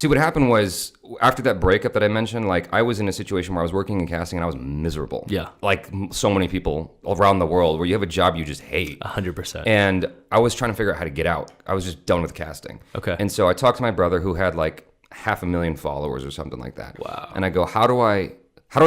See, what happened was after that breakup that I mentioned, like I was in a situation where I was working in casting and I was miserable. Yeah. Like so many people around the world where you have a job you just hate. 100%. And I was trying to figure out how to get out. I was just done with casting. Okay. And so I talked to my brother who had like 500,000 followers or something like that. Wow. And I go, how do I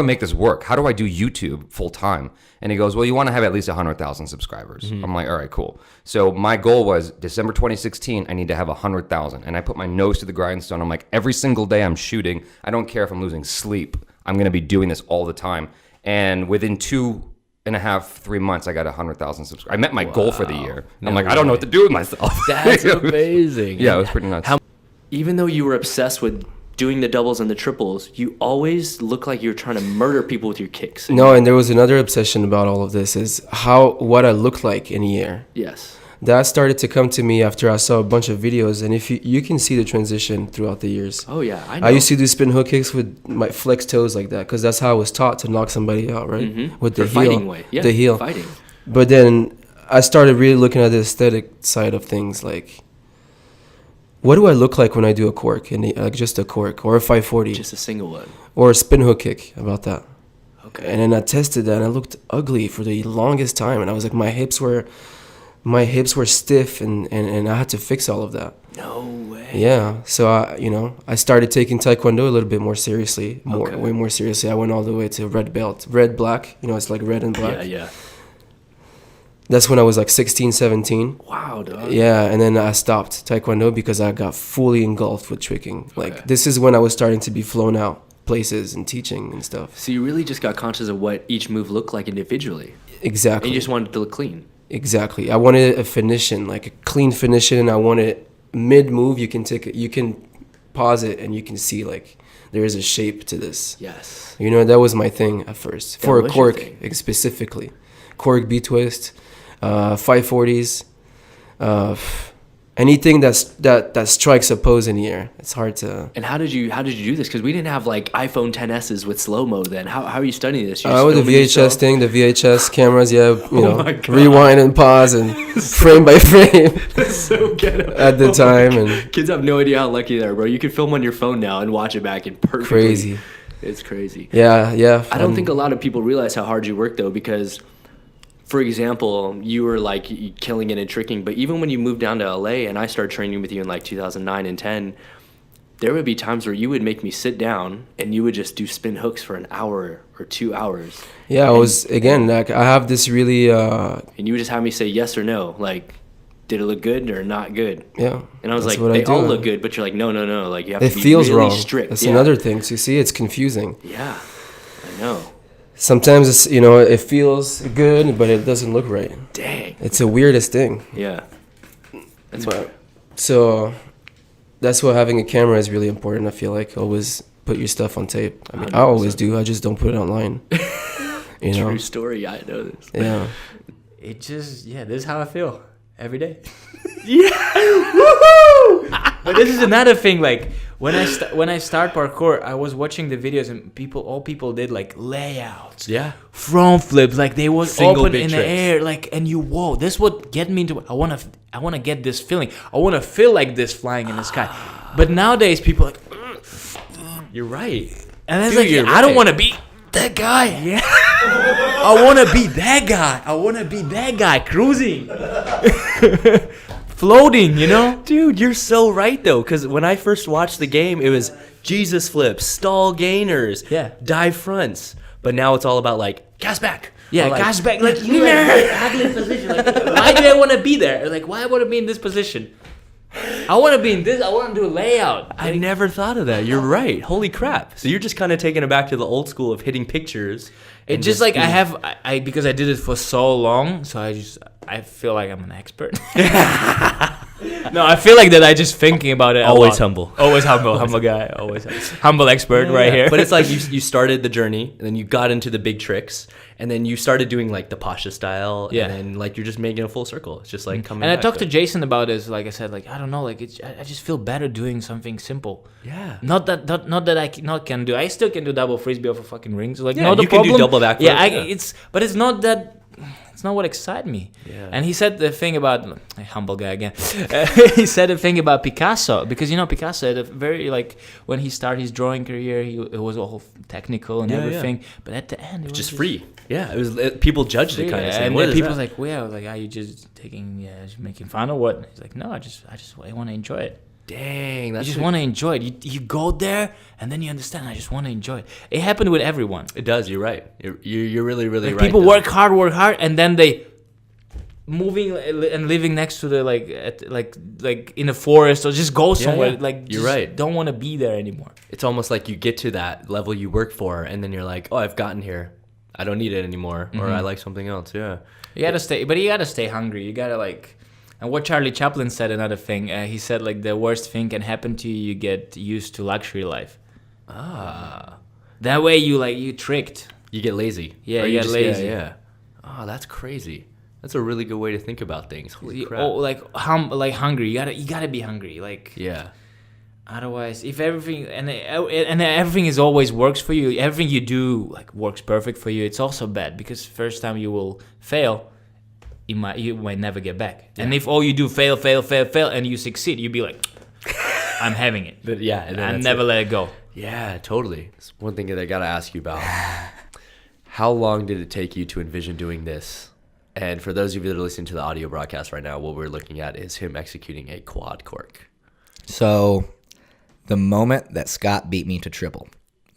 make this work? How do I do YouTube full time? And he goes, well, you want to have at least 100,000 subscribers. I'm like, all right, cool. So my goal was December 2016, I need to have 100,000. And I put my nose to the grindstone. I'm like, every single day I'm shooting. I don't care if I'm losing sleep. I'm going to be doing this all the time. And within 2.5, 3 months, I got 100,000 subscribers. I met my goal for the year. And I'm like, I don't know what to do with myself. That's amazing. Yeah, it was pretty nuts. Even though you were obsessed with doing the doubles and the triples, you always look like you're trying to murder people with your kicks. No, and there was another obsession about all of this is what I look like in a year. Yes. That started to come to me after I saw a bunch of videos, and if you can see the transition throughout the years. Oh yeah, I know. I used to do spin hook kicks with my flex toes like that because that's how I was taught to knock somebody out, right? Mm-hmm. With the For heel, fighting way. Yeah, the heel. Fighting. But then I started really looking at the aesthetic side of things, like what do I look like when I do a cork, and like just a cork or a 540, Just a single one. or a spin hook kick? About that. Okay. And then I tested that, and I looked ugly for the longest time, and I was like, my hips were stiff, and I had to fix all of that. No way. Yeah, so I started taking Taekwondo a little bit more seriously, way more seriously. I went all the way to red belt, red black. It's like red and black. Yeah. That's when I was like 16, 17. Wow, dog. Yeah, and then I stopped Taekwondo because I got fully engulfed with tricking. Like Okay. this is when I was starting to be flown out places and teaching and stuff. So you really just got conscious of what each move looked like individually. Exactly. And you just wanted it to look clean. Exactly. I wanted a finishing, like a clean finishing, and I wanted mid move. You can pause it, and you can see like there is a shape to this. Yes. That was my thing at first for a was your cork thing. specifically, cork B twist, 540s, anything that strikes a pose in the air. It's hard to. And how did you do this? Because we didn't have like iPhone 10s's with slow mo then. How are you studying this? With the VHS thing, the VHS cameras, my God. rewind and pause and frame by frame So ghetto. at the time, and Kids have no idea how lucky they are, bro. You can film on your phone now and watch it back in perfectly. crazy. It's crazy. Yeah. I don't think a lot of people realize how hard you work though, because for example, you were like killing it and tricking, but even when you moved down to LA and I started training with you in like 2009 and 10, there would be times where you would make me sit down and you would just do spin hooks for an hour or 2 hours. Yeah, I was again like I have this really And you would just have me say yes or no, like did it look good or not good? yeah. And I was that's like, what they do. all look good, but you're like, no, like you have It to be feels really wrong. strict. That's Yeah. another thing. So you see, it's confusing. Yeah, I know. Sometimes it's it feels good, but it doesn't look right. Dang. It's the weirdest thing. Yeah. That's But so that's why having a camera is really important. I feel like always put your stuff on tape. I mean, I always do. I just don't put it online. true story. I know this. Yeah. It just, this is how I feel every day. But this is another thing, like when I start parkour, I was watching the videos and all people did like layouts, front flips, like they was Single open big in the tricks. air, like, and whoa, this what get me into. I wanna get this feeling. I wanna feel like this flying in the sky. But nowadays people are like, You're right. and it's Dude, like you're I don't right. want to be that guy. Yeah, I want to be that guy. I want to be that guy cruising. Floating, Dude, you're so right, though, because when I first watched the game, it was Jesus flips, stall gainers, dive fronts. But now it's all about, like, gas back. Yeah, Or like, cash back. Like, you ugly position. Like, why do I want to be there? Like, why I want to be in this position? I want to be in this. I want to do a layout. I never thought of that. You're right. Holy crap. So you're just kind of taking it back to the old school of hitting pictures. It just like I because I did it for so long, so I feel like I'm an expert. No, I feel like that I just thinking about it. Always humble. Always humble guy. Always humble expert right here. But it's like you started the journey, and then you got into the big tricks, and then you started doing like the Pasha style, Yeah. and then like you're just making a full circle. It's just like coming. And I back talked to it. Jason about this. Like I said, like I don't know, like I just feel better doing something simple. Yeah. Not that I can do. I still can do double frisbee off of fucking rings. Like Yeah, no, the you can do problem. double backflip, Yeah, yeah. but it's not that it's not what excited me. Yeah. And he said the thing about humble guy again. He said the thing about Picasso, because Picasso had a very when he started his drawing career, it was all technical and everything. But at the end, it was just free. Yeah, it was people judged it kind of. And then people was like, "Well," I was like, "Are you just just making fun or what?" He's like, "No, I want to enjoy it." Dang, you just want to enjoy it. You go there and then you understand. I just want to enjoy it. It happened with everyone. It does. You're right. You're really right. People work hard, and then they moving and living next to the like in a forest or just go somewhere. You're right. Don't want to be there anymore. It's almost like you get to that level you work for, and then you're like, oh, I've gotten here. I don't need it anymore, or I like something else. Yeah. You gotta stay hungry. You gotta And what Charlie Chaplin said, another thing, he said the worst thing can happen to you, you get used to luxury life. That way you tricked. You get lazy. Yeah, you get lazy. Yeah. Oh, that's crazy. That's a really good way to think about things. Holy crap. Hungry. You gotta be hungry. Yeah. Otherwise, if everything and everything is always works for you, everything you do works perfect for you, it's also bad, because first time you will fail. You might never get back. Yeah. And if all you do fail, and you succeed, you'd be like, I'm having it. And never let it go. Yeah, totally. It's one thing that I got to ask you about. How long did it take you to envision doing this? And for those of you that are listening to the audio broadcast right now, what we're looking at is him executing a quad cork. So the moment that Scott beat me to triple,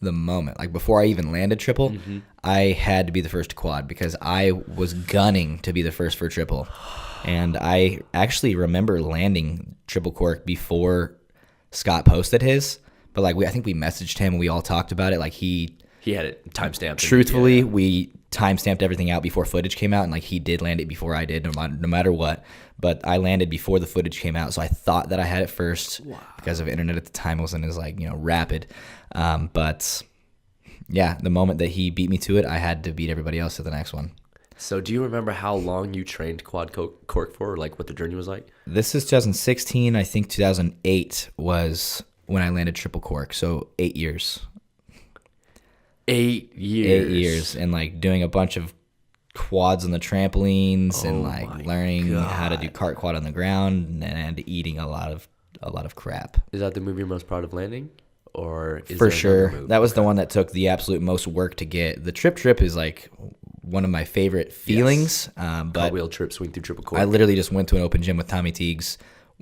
before I even landed triple, I had to be the first to quad, because I was gunning to be the first for triple. And I actually remember landing triple cork before Scott posted his, but I think we messaged him and we all talked about it. He had it timestamped. Truthfully, we timestamped everything out before footage came out, and he did land it before I did, no matter what. But I landed before the footage came out, so I thought that I had it first. Wow. Because of internet at the time wasn't as rapid. But yeah, the moment that he beat me to it, I had to beat everybody else to the next one. So do you remember how long you trained quad cork for, or what the journey was like? This is 2016. I think 2008 was when I landed triple cork. So 8 years. 8 years. 8 years. And doing a bunch of quads on the trampolines and learning how to do cart quad on the ground and eating a lot of crap. Is that the move you're most proud of landing? Or is for sure. That was the one that took the absolute most work to get. The trip is one of my favorite feelings. But cartwheel trip, swing through triple cork. I literally just went to an open gym with Tommy Teagues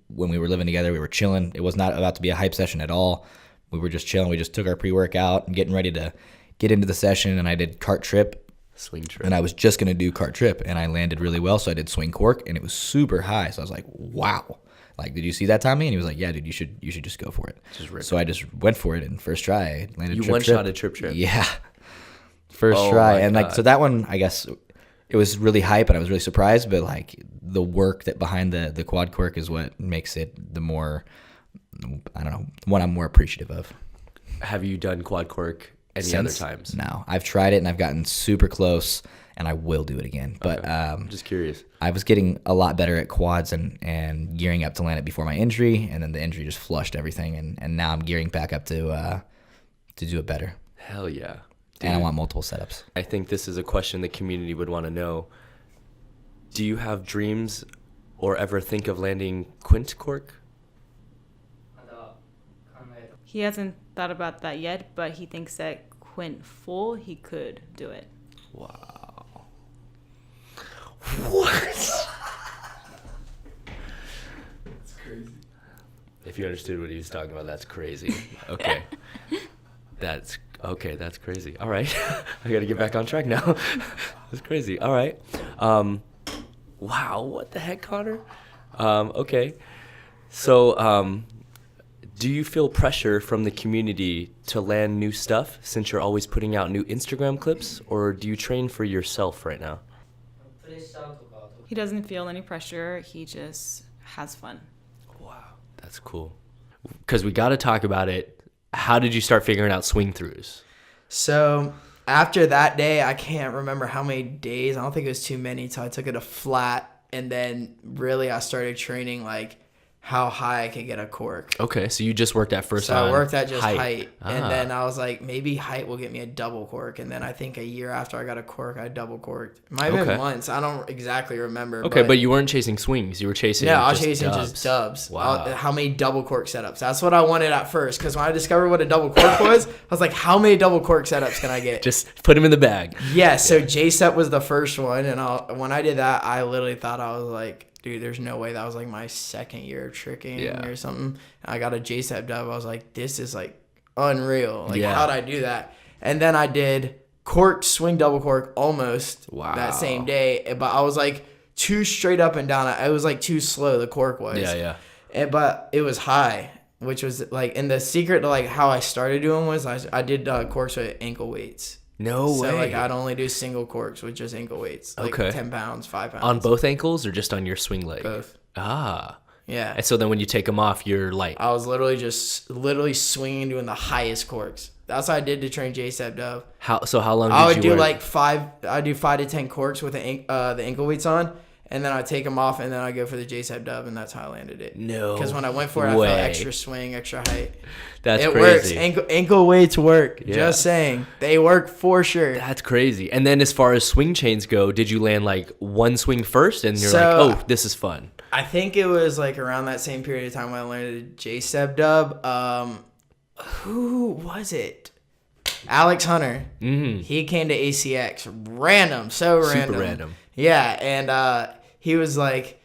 when we were living together. We were chilling. It was not about to be a hype session at all. We were just chilling. We just took our pre-workout and getting ready to get into the session, and I did cart trip. Swing trip. And I was just going to do cart trip, and I landed really well, so I did swing cork, and it was super high. So I was like, wow. Did you see that, Tommy? And he was like, yeah, dude, you should just go for it. So I just went for it, and first try, I landed You one-shot a trip. Yeah. First try. And so that one, I guess, it was really hype, and I was really surprised, but the work that behind the quad cork is what makes it the more, I don't know, what I'm more appreciative of. Have you done quad cork any other times? No. I've tried it, and I've gotten super close, and I will do it again. But okay. I'm just curious. I was getting a lot better at quads and gearing up to land it before my injury, and then the injury just flushed everything, and now I'm gearing back up to do it better. Hell yeah. Dude, and I want multiple setups. I think this is a question the community would want to know. Do you have dreams or ever think of landing quint cork? He hasn't thought about that yet, but he thinks that quint full, he could do it. Wow. What? That's crazy. If you understood what he was talking about, that's crazy. Okay. That's crazy. All right. I got to get back on track now. That's crazy. All right. Wow. What the heck, Connor? Okay. So, do you feel pressure from the community to land new stuff since you're always putting out new Instagram clips, or do you train for yourself right now? He doesn't feel any pressure. He just has fun. Wow. That's cool. Because we got to talk about it. How did you start figuring out swing throughs? So after that day, I can't remember how many days. I don't think it was too many. So I took it a flat, and then really I started training how high I could get a cork. Okay, so you just worked at first. So I worked at just height. Ah. And then I was like, maybe height will get me a double cork. And then I think a year after I got a cork, I double corked. It might have been months. I don't exactly remember. Okay, but you weren't chasing swings. You were chasing I was chasing just dubs. Wow. How many double cork setups? That's what I wanted at first. Because when I discovered what a double cork was, I was like, how many double cork setups can I get? Just put them in the bag. Yeah, so J-Step was the first one. And when I did that, I literally thought I was like, dude, there's no way. That was like my second year of tricking or something. I got a J-Step dub. I was like, this is like unreal. Like, how'd I do that? And then I did cork, swing, double cork almost that same day. But I was like too straight up and down. It was like too slow, the cork was. Yeah. But it was high, which was like, and the secret to like how I started doing was I did corks with ankle weights. No way. So, like, I'd only do single corks with just ankle weights. Like, 10 pounds, 5 pounds. On both ankles or just on your swing leg? Both. Ah. Yeah. And so then when you take them off, you're light. I was literally swinging, doing the highest corks. That's what I did to train J-Step dub. How long I would you do work? like 5 to 10 corks with the ankle weights on. And then I'd take them off, and then I'd go for the J-Step dub, and that's how I landed it. No Because when I went for it, I felt extra swing, extra height. That's crazy. It works. Ankle weights work. Yeah. Just saying. They work for sure. That's crazy. And then as far as swing chains go, did you land like one swing first, and you're like, oh, this is fun? I think it was like around that same period of time when I learned a J-Step dub. Who was it? Alex Hunter. Mm-hmm. He came to ACX. Random. So random. Super random. Yeah, and he was like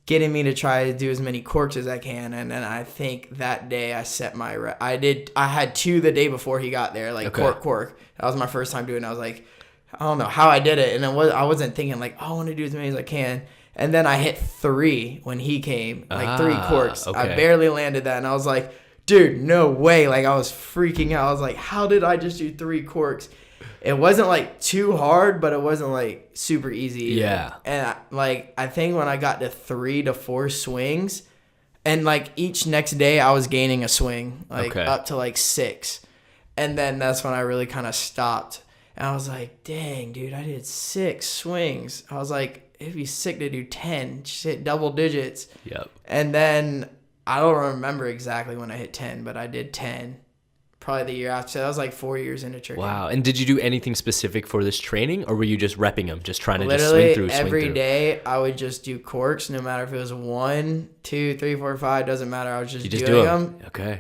getting me to try to do as many corks as I can, and then I think that day I set my I had 2 the day before he got there, like cork. That was my first time doing it. I was like, I don't know how I did it, and I wasn't thinking like, oh, I want to do as many as I can. And then I hit 3 when he came, like 3 corks. Okay. I barely landed that, and I was like, dude, no way. Like, I was freaking out. I was like, how did I just do 3 corks? It wasn't like too hard, but it wasn't like super easy either. Yeah. And I think when I got to 3 to 4 swings, and like each next day I was gaining a swing, like up to like 6. And then that's when I really kind of stopped. And I was like, dang, dude, I did 6 swings. I was like, it'd be sick to do 10, just hit double digits. Yep. And then I don't remember exactly when I hit 10, but I did 10. Probably the year after. So that was like 4 years into tricking. Wow. And did you do anything specific for this training, or were you just repping them, just trying to Literally, just swing through? Every day I would just do corks, no matter if it was 1, 2, 3, 4, 5, doesn't matter. I was just doing them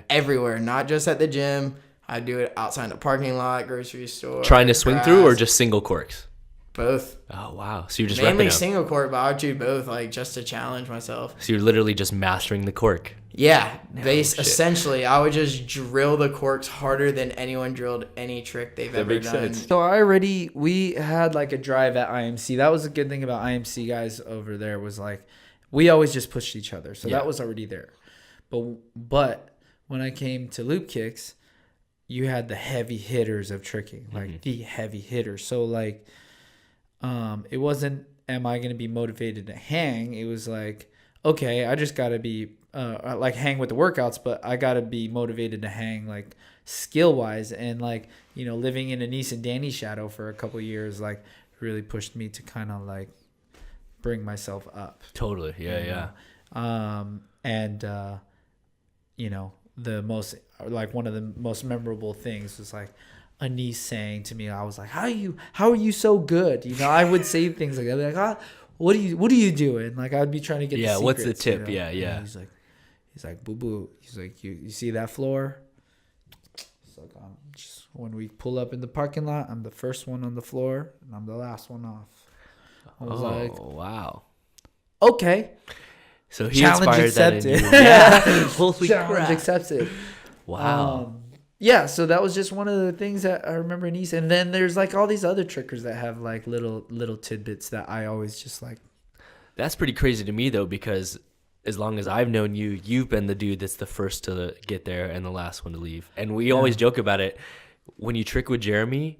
everywhere, not just at the gym. I'd do it outside the parking lot, grocery store. Trying to swing through, or just single corks? Both. Oh, wow. So you're just mainly repping them. single cork, but I would do both, like, just to challenge myself. So you're literally just mastering the cork. Yeah, essentially, I would just drill the corks harder than anyone drilled any trick they've ever done. So we had like a drive at IMC. That was a good thing about IMC guys over there, was like we always just pushed each other. So that was already there. But when I came to loop kicks, you had the heavy hitters of tricking, like the heavy hitters. So like it wasn't, am I going to be motivated to hang? It was like, okay, I just got to be like hang with the workouts, but I got to be motivated to hang like skill wise. And like, you know, living in Anise and Danny's shadow for a couple of years, like really pushed me to kind of like bring myself up. Totally. Yeah. And you know, the most, like one of the most memorable things was like Anise saying to me, I was like, how are you so good? You know, I would say things like that. I'd be like, what are you doing? Like, I'd be trying to get the secrets, what's the tip? You know? Yeah. And he's like, boo. He's like, you see that floor? It's like, when we pull up in the parking lot, I'm the first one on the floor and I'm the last one off. I was like, wow. Okay. So he challenge inspired accepted. that in you. Yeah. Holy challenge crap. accepted. Wow. Yeah, so that was just one of the things that I remember in East. And then there's like all these other trickers that have like little tidbits that I always just like. That's pretty crazy to me though, because as long as I've known you, you've been the dude that's the first to get there and the last one to leave. And we always joke about it. When you trick with Jeremy,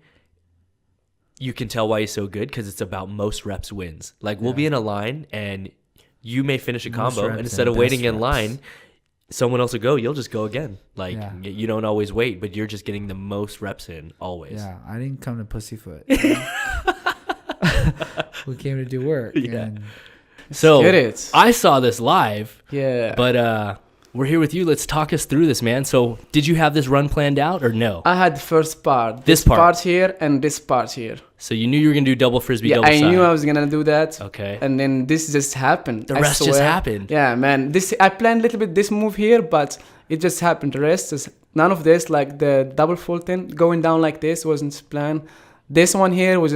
you can tell why he's so good, because it's about most reps wins. Like we'll be in a line and you may finish a combo, and instead of waiting in line, someone else will go, you'll just go again. Like you don't always wait, but you're just getting the most reps in always. Yeah, I didn't come to pussyfoot. We came to do work. Yeah. And so I saw this live. Yeah. But we're here with you. Let's talk us through this, man. So did you have this run planned out or no? I had the first part. This part here and this part here. So you knew you were going to do double frisbee, Yeah, double I side. knew I was gonna do that. Okay. And then this just happened. The I rest just swear. happened. Yeah, man. I planned a little bit this move here, but it just happened. The rest is none of this, like the double full thing going down like this wasn't planned. This one here was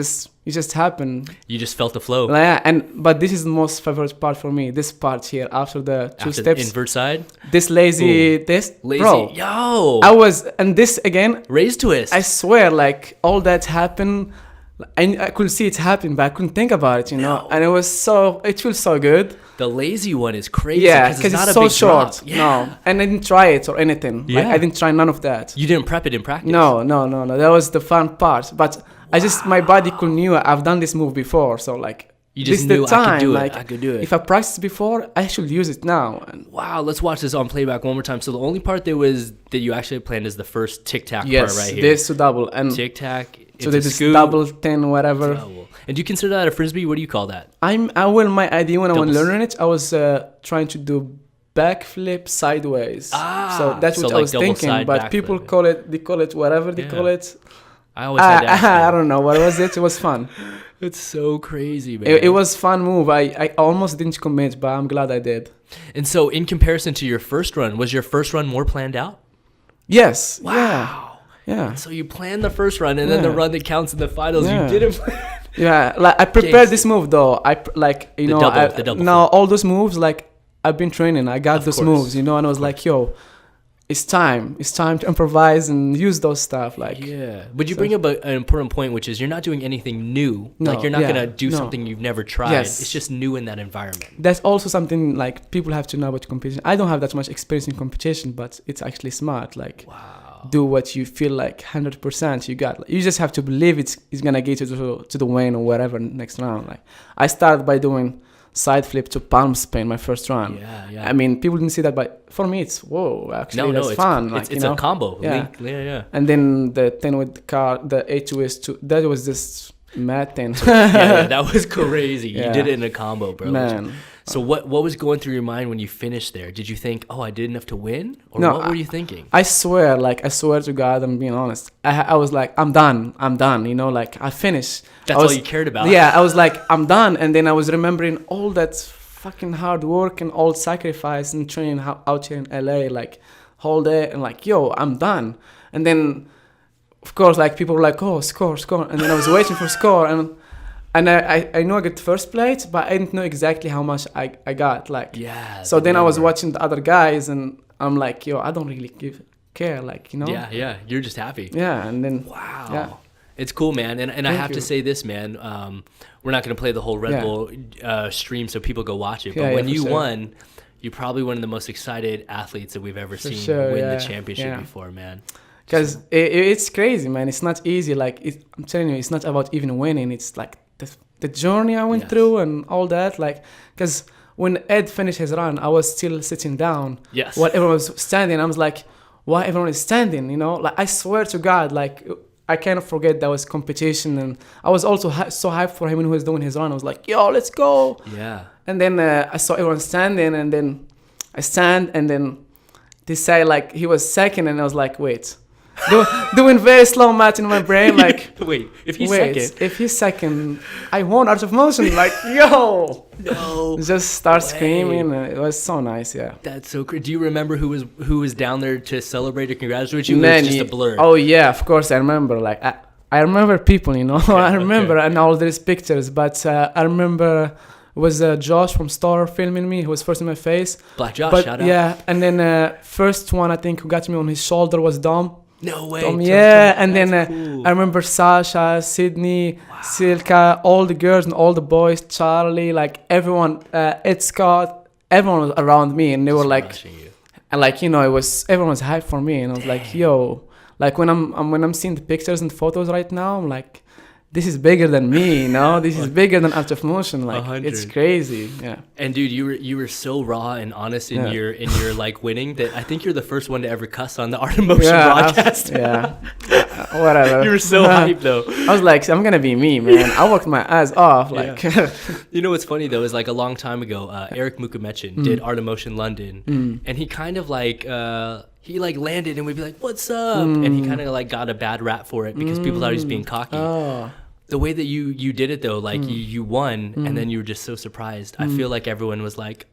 it just happened. You just felt the flow. Yeah, but this is the most favorite part for me. This part here after the two After steps. the invert side. This lazy, Lazy. bro. Yo. And this again. Raise twist. I swear, like all that happened. I could see it happen, but I couldn't think about it, you know. And it feels so good. The lazy one is crazy. Yeah, because because it's not it's a so big short. drop. Yeah. No, and I didn't try it or anything. Like Yeah. I didn't try none of that. You didn't prep it in practice. No. That was the fun part. But my body could knew I've done this move before, so like You this just is the knew I time. could do it. Like, I could do it. If I practiced before, I should use it now. And Wow, let's watch this on playback one more time. So the only part that you actually planned is the first tic tac yes, part right here. this to double and Tic tac. so this is double 10 whatever. Double. And do you consider that a frisbee? What do you call that? My idea when I was Doubles. learning it, I was trying to do backflip sideways. Ah, So that's so what I like was double thinking. side But people backflip. they call it whatever they Yeah. call it. I always had to ask I you. don't know what was it. It was fun. It's so crazy, man. It was fun move. I almost didn't commit, but I'm glad I did. And so, in comparison to your first run, was your first run more planned out? Yes. Wow. Yeah. So you planned the first run, and then the Yeah. run that counts in the finals, Yeah. you didn't plan. Yeah. Like I prepared this move though. The double now flip. all those moves like I've been training. I got Of those course. moves, you know, and I was like, yo, it's time to improvise and use those stuff. Like Yeah. But you bring up an important point, which is you're not doing anything new. No, Like, you're not yeah, going to do no. something you've never tried. Yes. It's just new in that environment. that's also something like people have to know about competition. I don't have that much experience in competition, but it's actually smart. Like, do what you feel like 100% you got. Like, you just have to believe it's gonna get you to the win or whatever next round. Like, I started by doing side flip to palm spin my first run. Yeah. I mean, people didn't see that, but for me, it's actually that's it's fun. It's, Like, it's you a know? combo. Yeah. Yeah. And then the 10 with the car, the H2S, that was just mad 10. yeah, that was crazy. You Yeah. did it in a combo, bro. Man. So what was going through your mind when you finished there? Did you think, oh, I did enough to win? Or No, what were you thinking? I swear to God, I'm being honest. I was like, I'm done, you know, like I finished. That's all you cared about. Yeah, I was like, I'm done. And then I was remembering all that fucking hard work and all sacrifice and training out here in LA, like whole day, and like, yo, I'm done. And then, of course, like people were like, oh, score. And then I was waiting for score. And I know I got first place, but I didn't know exactly how much I got. Like, Yeah. so then I was watching the other guys, and I'm like, yo, I don't really care, like, you know. Yeah. You're just happy. Yeah, and then Wow. Yeah. It's cool, man. And I Thank have to you. say this, man. We're not going to play the whole Red Yeah. Bull stream so people go watch it. But Yeah, when for you sure. won, you're probably one of the most excited athletes that we've ever seen sure, win yeah, the championship yeah. before, man. because it's crazy, man. It's not easy. Like I'm telling you, it's not about even winning. It's like the journey I went Yes. through and all that. Like, because when Ed finished his run, I was still sitting down. Yes. While everyone was standing, I was like, why everyone is standing? You know, like I swear to God, like I cannot forget that was competition, and I was also so hyped for him when he was doing his run. I was like, yo, let's go. Yeah. And then I saw everyone standing, and then I stand, and then they say like he was second, and I was like, wait, doing very slow math in my brain, like, Wait, if he's wait, second. if he's second, I won out of motion, like, yo, No. just start way. screaming. It was so nice, yeah. That's so crazy. Do you remember who was down there to celebrate or congratulate you? It was just a blur. Oh yeah, of course I remember. Like I remember people, you know. I remember and all these pictures, but I remember it was Josh from Star filming me. He was first in my face. Black Josh, But shout out. yeah, and then first one I think who got me on his shoulder was Dom. No way. Tom, yeah, and then That's cool. I remember Sasha, Sydney, Silka, all the girls and all the boys, Charlie, like everyone, Ed Scott, everyone was around me, and they were like, Smashing you. and like, you know, everyone was hyped for me, and I was like, yo, like when I'm seeing the pictures and photos right now, I'm like, this is bigger than me, you know, this is bigger than Out of Motion, like 100. it's crazy, yeah. And dude, you were so raw and honest in Yeah. your like winning that I think you're the first one to ever cuss on the Art of Motion Yeah, broadcast. yeah. Whatever. You were so hyped though. I was like, I'm gonna be me, man. I worked my ass off. Like, You know what's funny though is like a long time ago, Eric Mukamechin did Art of Motion London, and he kind of like he like landed and we'd be like, "What's up?" And he kind of like got a bad rap for it because people thought he was being cocky. oh, The way that you did it though, like you won, and then you were just so surprised. I feel like everyone was like,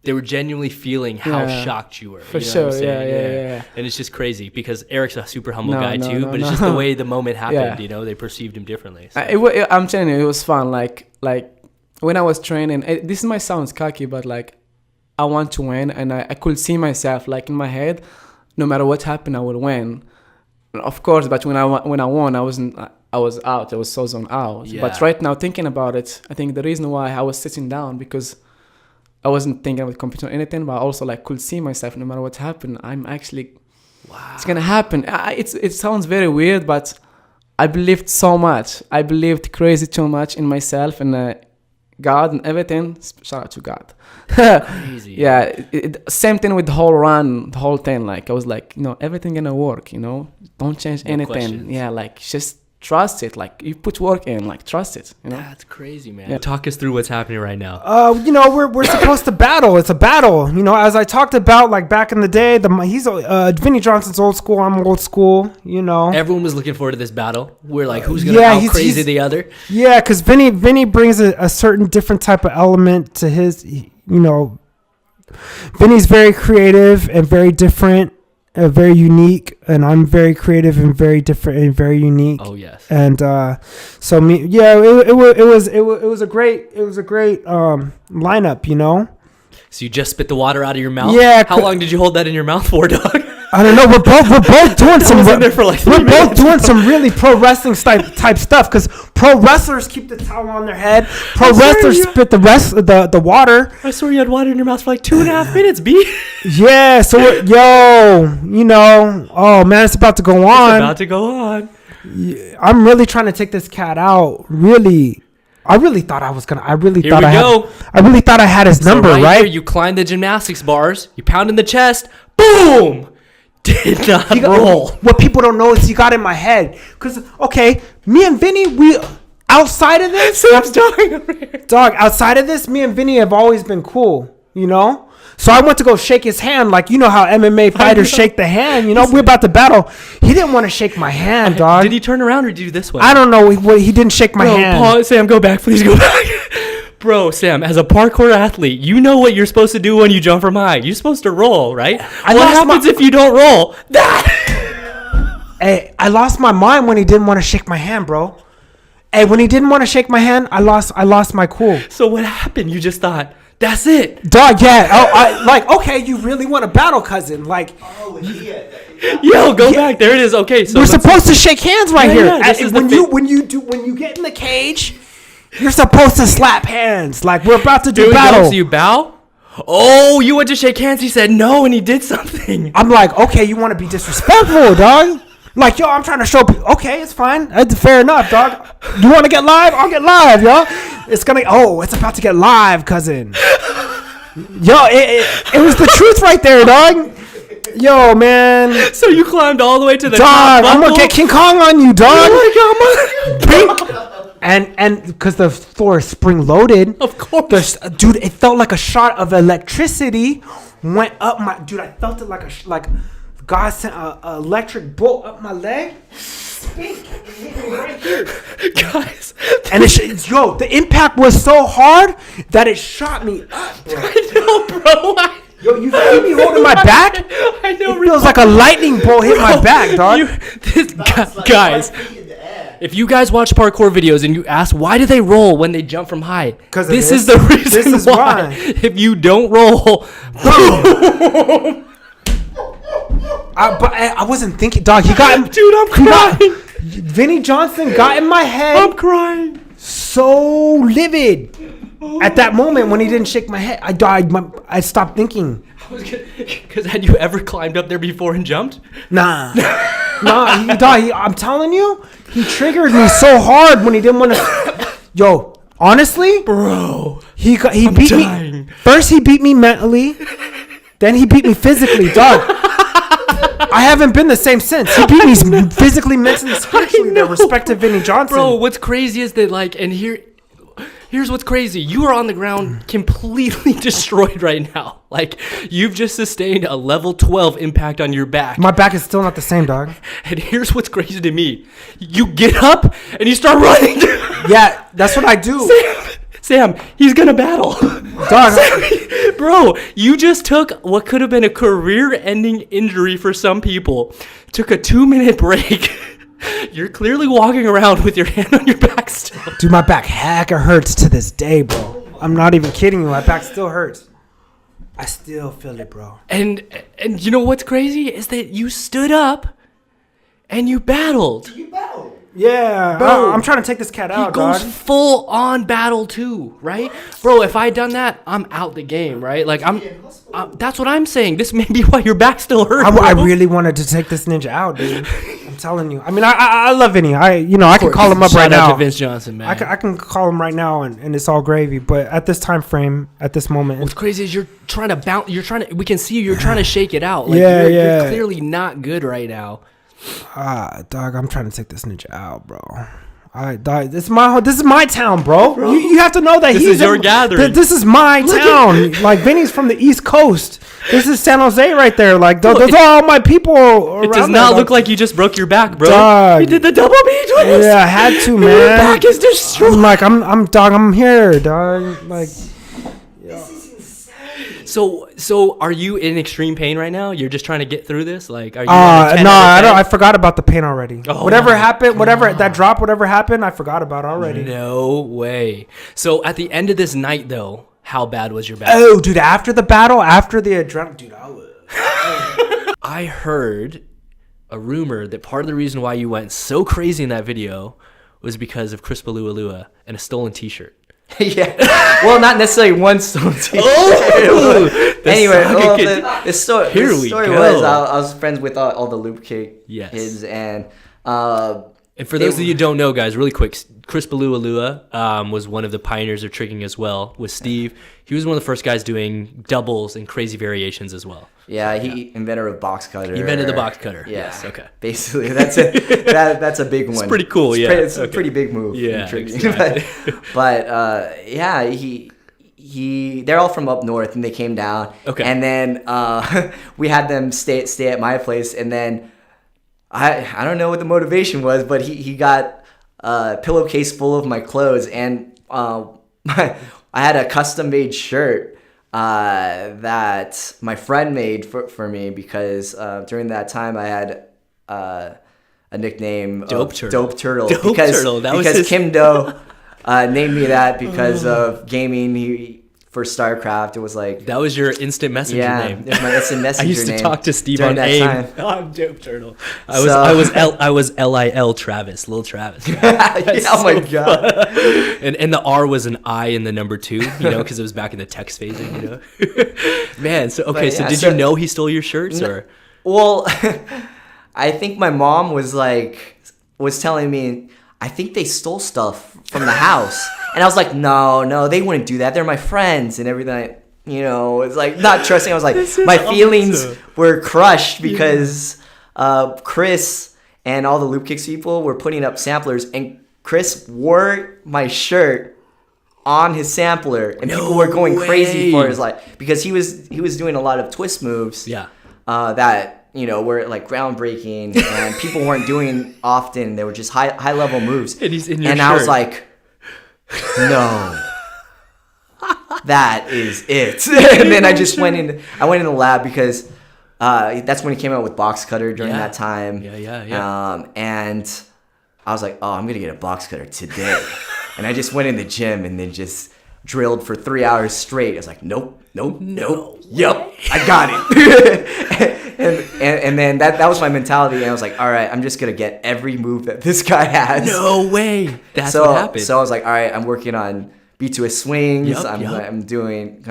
they were genuinely feeling how Yeah. shocked you were. For you know what I'm sure, saying? yeah. And it's just crazy because Eric's a super humble No, guy no, too, no, but it's no. just the way the moment happened. Yeah. You know, they perceived him differently. So. I'm telling you, it was fun. Like when I was training, this might sound cocky, but like I want to win, and I could see myself like in my head, no matter what happened, I will win. Of course, but when I won, I wasn't. I was out. I was so zoned out. Yeah. But right now, thinking about it, I think the reason why I was sitting down because I wasn't thinking about competing or anything, but I also like could see myself no matter what happened. I'm actually, it's gonna happen. It sounds very weird, but I believed so much. I believed crazy too much in myself and God and everything. Shout out to God. Crazy. Yeah, same thing with the whole run, the whole thing. Like I was like, everything gonna work. Don't change No anything. questions. Yeah, like just trust it. Like you put work in, like trust it. That's crazy, man. Yeah. Talk us through what's happening right now. We're supposed to battle. It's a battle. As I talked about, like back in the day, he's Vinny Johnson's old school. I'm old school. Everyone was looking forward to this battle. We're like, who's gonna Yeah, out he's- crazy he's- the other? Yeah, because Vinny brings a certain different type of element to his. Vinny's very creative and very different, very unique, and I'm very creative and very different and very unique. Oh yes. And so it was a great lineup. So you just spit the water out of your mouth? Yeah, How long did you hold that in your mouth for, dog? I don't know. We're both doing some. was in there for like 3 we're both minutes. doing some really pro wrestling type stuff because pro wrestlers keep the towel on their head. Pro swear wrestlers you- spit the water. I swear you had water in your mouth for like 2.5 minutes, B. Yeah. So oh man, it's about to go on. About to go on. I'm really trying to take this cat out. Really. I really thought I was gonna. I really Here thought we I go. had. I really thought I had his number, So right? here, you climb the gymnastics bars, you pound in the chest, boom! Did not roll. What people don't know is he got in my head. Cause me and Vinny, we outside of this, Sam's dying over here. dog. Outside of this, me and Vinny have always been cool. So I went to go shake his hand, like how MMA fighters shake the hand. We're about to battle. He didn't want to shake my hand, dog. Did he turn around or did he do this way? I don't know. He didn't shake my hand. Pause. Sam, go back. Please go back. Bro, Sam, as a parkour athlete, you know what you're supposed to do when you jump from high. You're supposed to roll, right? What lost happens if you don't roll? Hey, I lost my mind when he didn't want to shake my hand, bro. Hey, when he didn't want to shake my hand, I lost my cool. So what happened? You just thought, that's it. Dog, yeah. Okay, you really want to battle, cousin? Like, Yo, go back. There it is. Okay, so we're let's- supposed to shake hands right Yeah, here. yeah, this is the When you get in the cage, you're supposed to slap hands. Like we're about to do Here we go. battle. So you bow? Oh, you went to shake hands. He said no, and he did something. I'm like, okay, you want to be disrespectful, dog? Like, yo, I'm trying to show people. Okay, it's fine. That's fair enough, dog. You want to get live? I'll get live, yo. It's about to get live, cousin. Yo, it was the truth right there, dog. Yo, man. So you climbed all the way to the Dog, top. I'm gonna buckle? get King Kong on you, dog. Oh my God, And because the floor is spring loaded, Of course. dude, it felt like a shot of electricity went up my. Dude, I felt it like God sent a electric bolt up my leg. Right here. Guys, And the impact was so hard that it shot me up, bro. I know, bro. Yo, you feel me holding my back? I know. It feels like a lightning bolt hit my back, dog. Guys, if you guys watch parkour videos and you ask why do they roll when they jump from high, 'Cause of this this. is the reason This is why. why. If you don't roll, I wasn't thinking, dog. He got him. dude, I'm crying. Vinny Johnson got in my head. I'm crying. So livid at that moment when he didn't shake my head. I died. I stopped thinking. Because had you ever climbed up there before and jumped? Nah. I'm telling you, he triggered me so hard when he didn't want to. Yo, honestly, Bro. he beat dying. me. First, he beat me mentally. Then he beat me physically, dog. I haven't been the same since. He beat me physically, mentally, spiritually. The respect to Vinny Johnson. Bro, what's crazy is that here's what's crazy. You are on the ground completely destroyed right now. Like, you've just sustained a level 12 impact on your back. My back is still not the same, dog. And here's what's crazy to me. You get up and you start running. Yeah, that's what I do. Sam, he's going to battle. Dog. Bro, you just took what could have been a career-ending injury for some people. Took a 2-minute break. You're clearly walking around with your hand on your back still. Dude, my back hecka hurts to this day, bro. I'm not even kidding you. My back still hurts. I still feel it, bro. And you know what's crazy is that you stood up and you battled. Yeah, Bro, I'm trying to take this cat He out, goes dog. full on battle too, right? Bro, if I had done that, I'm out the game, right? Like that's what I'm saying. This may be why your back still hurts. I really wanted to take this ninja out, dude. I'm telling you. I mean, I love Vinny. I can call him up right Shout out now. to Vince Johnson, man. I can call him right now, and it's all gravy. But at this time frame, at this moment, What's crazy is you're trying to bounce. We can see you're trying to shake it out. Like, Yeah, you're yeah. clearly not good right now. dog, I'm trying to take this ninja out, bro. Dog, this is my town, bro. You have to know that This is your gathering. This is my town. Like, Vinny's from the East Coast. This is San Jose right there. Like, those are all my people around. It does not look like you just broke your back, bro. Dog. You did the double B twist. Yeah, I had to, man. Your back is destroyed. I'm like, I'm here, dog. Like, So are you in extreme pain right now? You're just trying to get through this? Like, are you? no, I forgot about the pain already. Oh whatever my happened, whatever happened, I forgot about already. No way. So at the end of this night, though, how bad was your back? Oh, dude, after the battle, after the adrenaline, dude, I was. I heard a rumor that part of the reason why you went so crazy in that video was because of Chris Balua and a stolen T-shirt. Yeah. Well, not necessarily one stolen t-shirt. Anyway, the story was I was friends with all the Loop Kick kids, and for those of you who don't know, guys, really quick, Chris Balua was one of the pioneers of tricking as well with Steve. He was one of the first guys doing doubles and crazy variations as well. Yeah, he invented a box cutter. He invented the box cutter. Yeah. Yes, okay. Basically, that's it. That's a big one. It's pretty cool, It's a pretty big move. Yeah, in tricking. exactly. but yeah, they're all from up north, and they came down. Okay. And then we had them stay at my place, and then I don't know what the motivation was, but he got a pillowcase full of my clothes, and I had a custom made shirt that my friend made for me because during that time I had a nickname Dope Turtle. Because Kim Do named me that because of gaming. For StarCraft, it was like that was your instant messenger name. Yeah, my instant messenger I used to name talk to Steve during on that AIM. time. Oh, I'm Dope Turtle. I was LIL Travis, Lil Travis. Oh my god! And the R was an I in the number 2, because it was back in the text phasing, Man, so okay, so did you know he stole your shirts or? Well, I think my mom was telling me, I think they stole stuff from the house. And I was like, no, they wouldn't do that. They're my friends and everything. It's like not trusting. I was like, my feelings were crushed because Chris and all the Loop Kicks people were putting up samplers. And Chris wore my shirt on his sampler. And people were going crazy for his because he was doing a lot of twist moves. Yeah. That were like groundbreaking and people weren't doing often. They were just high level moves. And he's in your shirt. I was like, no, that is it. And then I just went in the lab because that's when he came out with box cutter during that time. Yeah. And I was like, oh, I'm gonna get a box cutter today. And I just went in the gym and then just drilled for 3 hours straight. I was like, nope. Yep, I got it. and then that was my mentality. And I was like, all right, I'm just going to get every move that this guy has. No way. That's what happened. So I was like, all right, I'm working on B2S swings. Yep. I'm doing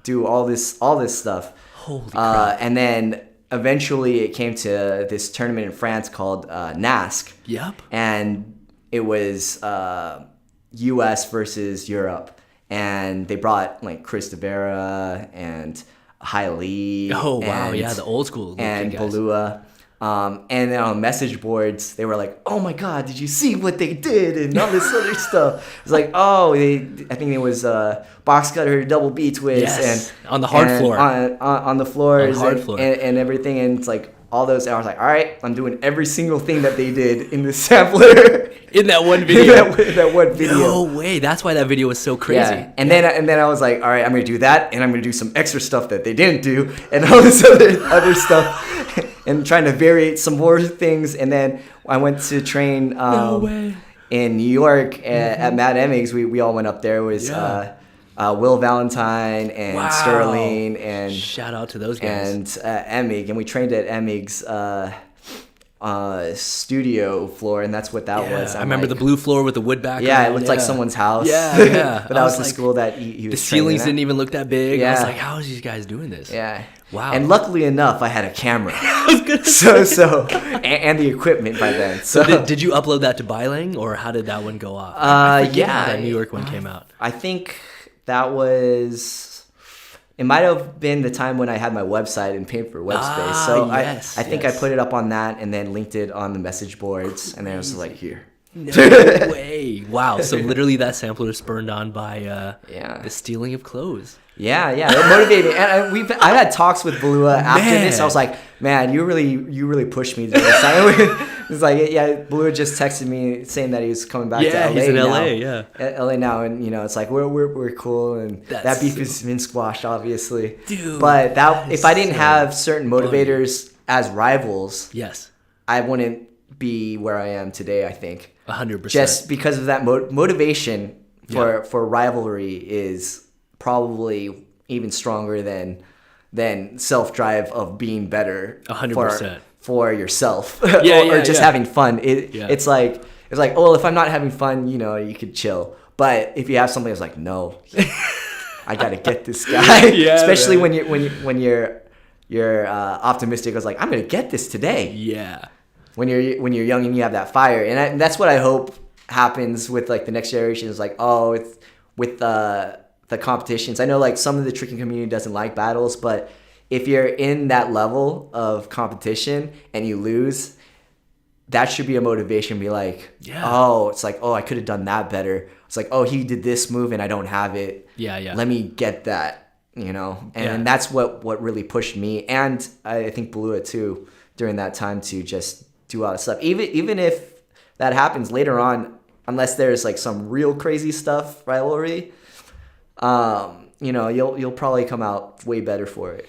do all this stuff. Holy crap. And then eventually it came to this tournament in France called NASC. Yep. And it was US versus Europe. And they brought Chris De Vera and Hailey. Oh wow, and- yeah, the old school looking and guys. Balua. And then on message boards, they were like, "Oh my God, did you see what they did?" and all this other stuff. It's like, oh, I think it was box cutter, double B twist, Yes, and on the hard and floor. on the floors, On hard and, floor. and everything. And it's like all those. And I was like, all right, I'm doing every single thing that they did in the sampler. In that one in video. that one video. No way. That's why that video was so crazy. Yeah. And then I was like, all right, I'm gonna do that, and I'm gonna do some extra stuff that they didn't do, and all this other stuff, and trying to variate some more things. And then I went to train in New York at Matt Emmings. We all went up there. It was Will Valentine and Wow. Sterling and Shout out to those guys. and Emmig, and we trained at Emmig's studio floor, and that's what that was. I I'm remember like- the blue floor with the wood background. Yeah, it looked like someone's house. Yeah, yeah. But I that was was the like, school that he was The ceilings training didn't even look that big. I was Yeah. like, how is these guys doing this? at. Yeah. Wow. And luckily enough, I had a camera. And the equipment by then. So, Did you upload that to Bylang, or how did that one go off? yeah, how that New York one came out. I think that was. It might have been the time when I had my website and paid for web space. So yes, I think yes. I put it up on that and then linked it on the message boards, and then I was like, here. No way. Wow. So literally that sampler is spurned on by the stealing of clothes. Yeah, it motivated me. And I've had talks with Balua after this. I was like, man, you really pushed me to this. It's like, yeah, Balua just texted me saying that he was coming back to LA. He's in now. LA, yeah. LA now, and it's like we're cool, and that beef has been squashed, obviously. Dude, but if I didn't have certain motivators as rivals, yes, I wouldn't be where I am today. I think 100%. just because of that motivation for rivalry is probably even stronger than self-drive of being better 100%. for yourself Yeah, or just having fun. It's like oh, if I'm not having fun, you could chill. But if you have something that's like, no, I gotta get this guy. Especially when you're optimistic. I was like, I'm gonna get this today. Yeah. When you're young and you have that fire, and that's what I hope happens with like the next generation. Is like, oh, it's with the competitions. I know like some of the tricking community doesn't like battles, but if you're in that level of competition and you lose, that should be a motivation. Be like, oh, it's like, oh, I could have done that better. It's like, oh, he did this move and I don't have it. Yeah. Let me get that, and that's what really pushed me, and I think Balua too during that time to just do all that stuff. Even if that happens later on, unless there's like some real crazy stuff rivalry, you'll probably come out way better for it.